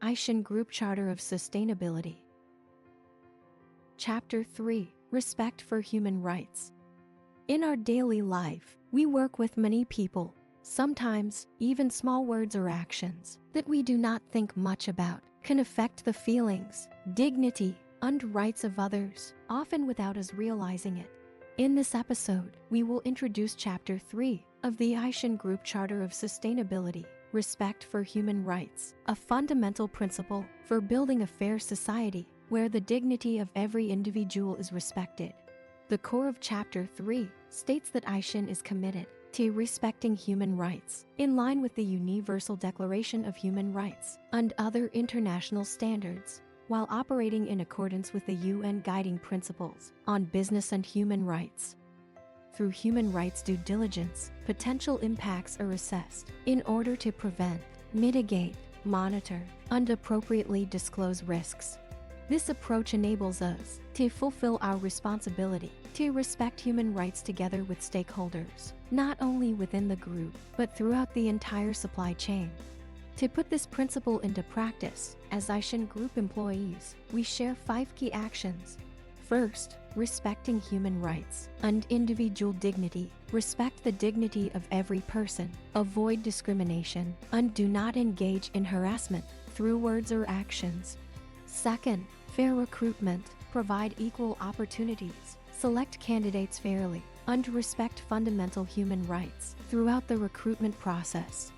AISIN Group Charter of Sustainability. Chapter 3: Respect for Human Rights. In our daily life, we work with many people, sometimes even small words or actions that we do not think much about can affect the feelings, dignity, and rights of others, often without us realizing it. In this episode, we will introduce Chapter 3 of the AISIN Group Charter of Sustainability, Respect for Human Rights, a fundamental principle for building a fair society where the dignity of every individual is respected. The core of Chapter 3 states that AISIN is committed to respecting human rights in line with the Universal Declaration of Human Rights and other international standards, while operating in accordance with the UN Guiding Principles on Business and Human Rights. Through human rights due diligence, potential impacts are assessed in order to prevent, mitigate, monitor, and appropriately disclose risks. This approach enables us to fulfill our responsibility to respect human rights together with stakeholders, not only within the group, but throughout the entire supply chain. To put this principle into practice, as AISIN Group employees, we share 5 key actions. First, respecting human rights and individual dignity. Respect the dignity of every person, avoid discrimination, and do not engage in harassment through words or actions. Second, fair recruitment. Provide equal opportunities, select candidates fairly, and respect fundamental human rights throughout the recruitment process.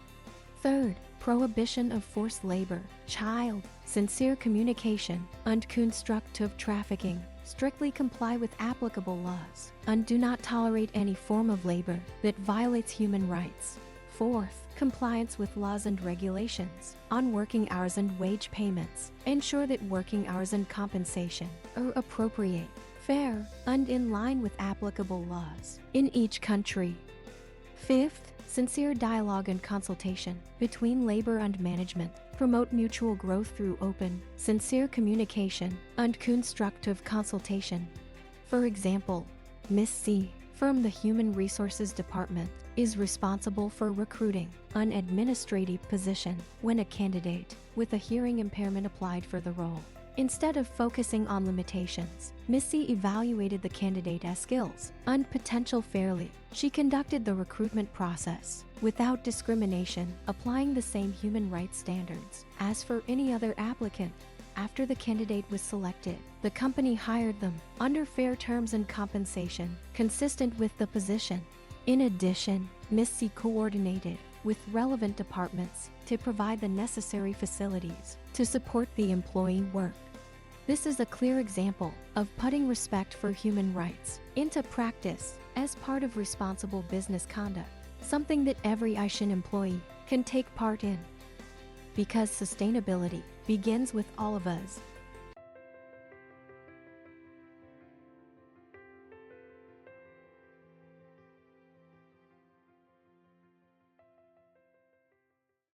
Third, prohibition of forced labor, child, sincere communication, and constructive trafficking. Strictly comply with applicable laws and do not tolerate any form of labor that violates human rights. Fourth, compliance with laws and regulations on working hours and wage payments. Ensure that working hours and compensation are appropriate, fair, and in line with applicable laws in each country. Fifth, sincere dialogue and consultation between labor and management. Promote mutual growth through open, sincere communication and constructive consultation. For example, Ms. C from the Human Resources Department is responsible for recruiting an administrative position when a candidate with a hearing impairment applied for the role. Instead of focusing on limitations, Ms. C evaluated the candidate's skills and potential fairly. She conducted the recruitment process without discrimination, applying the same human rights standards as for any other applicant. After the candidate was selected, the company hired them under fair terms and compensation consistent with the position. In addition, Ms. C coordinated with relevant departments to provide the necessary facilities to support the employee work. This is a clear example of putting respect for human rights into practice as part of responsible business conduct, something that every AISIN employee can take part in. Because sustainability begins with all of us,